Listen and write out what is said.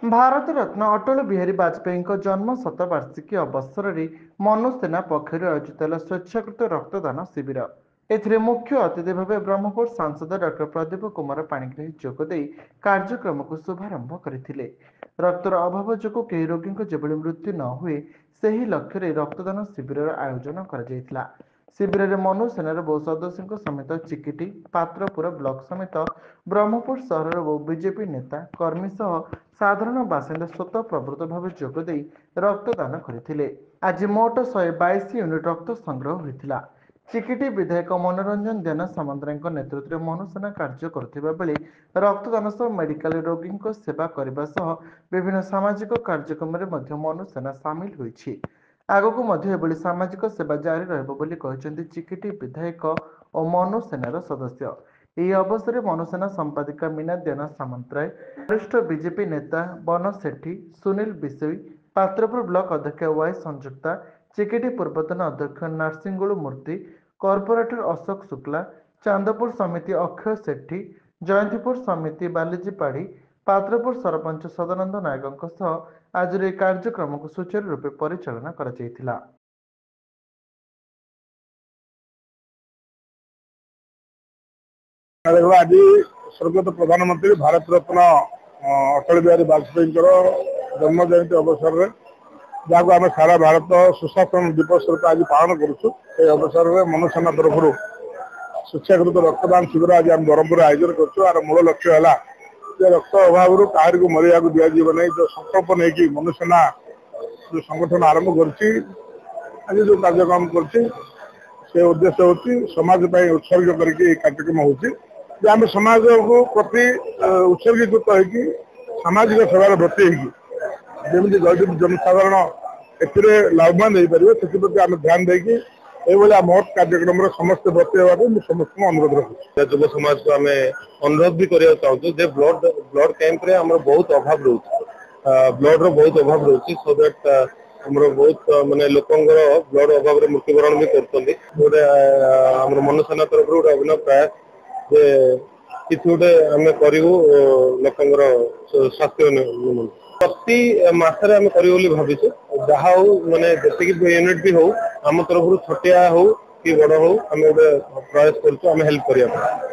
भारत रत्न अटल बिहारी वाजपेयी जन्म शतवार्षिकी अवसर में मनोसेना पक्षर आयोजित स्वेच्छाकृत रक्तदान शिविर। एथिरे मुख्य अतिथि भाव ब्रह्मपुर सांसद डॉक्टर प्रदीप कुमार पाणिग्राही जोगदे कार्यक्रम को शुभारंभ करथिले। रक्तर अभाव जो कई रोगी जेभली मृत्यु न हुए सही लक्ष्य रक्तदान शिविर आयोजन कर शिविर में मनोसेनार बहु सदस्यों समेत चिकिटी पात्रपुर ब्लॉक समेत ब्रह्मपुर सहर बहु बीजेपी नेता कर्मी सह साधारण बासिंदा स्वतः प्रवृत्त भाव जोगदे रक्तदान करथिले। आज मोट 122 यूनिट रक्त संग्रह होता। चिकिटी विधायक मनोरंजन जेना सामंतराय नेतृत्व में मनोसेना कार्य करुवा बेले रक्तदान सह मेडिकल रोगी सेवा करने सह विभिन्न सामाजिक कार्यक्रम में मनोसेना सामिल होइछि। आगकू एभली सामाजिक सेवा जारी रही चिकिटी विधायक और मनोसेनार सदस्य। यह अवसर में मनोसेना संपादिका मीना देना सामंतराय, वरिष्ठ बीजेपी नेता बन सेठी, सुनील बिसोई, पात्रपुर ब्लॉक अध्यक्ष वाई संयुक्ता, चिकिटी पूर्वतन अध्यक्ष नारसिंगुलु मूर्ति, कॉर्पोरेटर अशोक शुक्ला, चांदपुर समिति अक्षय सेठी, जयंतीपुर समिति बालीजी पाढ़ी, पात्रपुर सरपंच सदानंद नायक आज कार्यक्रम को सुचारू रूपे परिचालना करा। आज स्वर्गत प्रधानमंत्री भारत रत्न अटल बिहारी वाजपेयी जन्म जयंती अवसर में जहाँ आम सारा भारत सुशासन दिवस रूप आज पालन करुँ। अवसर में मनोसेना तरफ स्वेच्छाकृत रक्तदान शिविर आज आम ब्रह्मपुर आयोजन कर मूल लक्ष्य है रक्त अभाव क्या मरिया दिज्व नहीं जो संकल्प नहीं कि मनोसेना जो संगठन आरंभ कर जो कार्यक्रम कर उद्देश्य हूँ समाज उत्सर्ग करके कार्यक्रम होम समाज को प्रति उत्सर्गीकृत होगी सामाजिक सेवार व्रती होगी जमी जनसाधारण लाभवान हो पारे से आम ध्यान देकी महत् कार्यक्रम समस्त व्रती होगा समस्त अनुरोध रखुच्छे। युव समाज को आम अनुरोध भी करने चाहूँ ब्लड कैंप रे हमर बहुत अभाव रोचे ब्लड रो बहुत अभाव रोचे सो दैट हमर बहुत माने लोकंगर ब्लड अभाव रे मृत्युवरण भी करतोंदी हमर मनोसेना तरफ रो अभिनव प्रयास जे किछु गोटे आम करू लोकंगर स्वास्थ्य प्रति मासरे आम करूँ भाविछु जहाँ हो माने जैसे यूनिट भी हो आम तरफ छोटिया हो कि बड़ हो आम प्रयास करूँ हेल्प करने।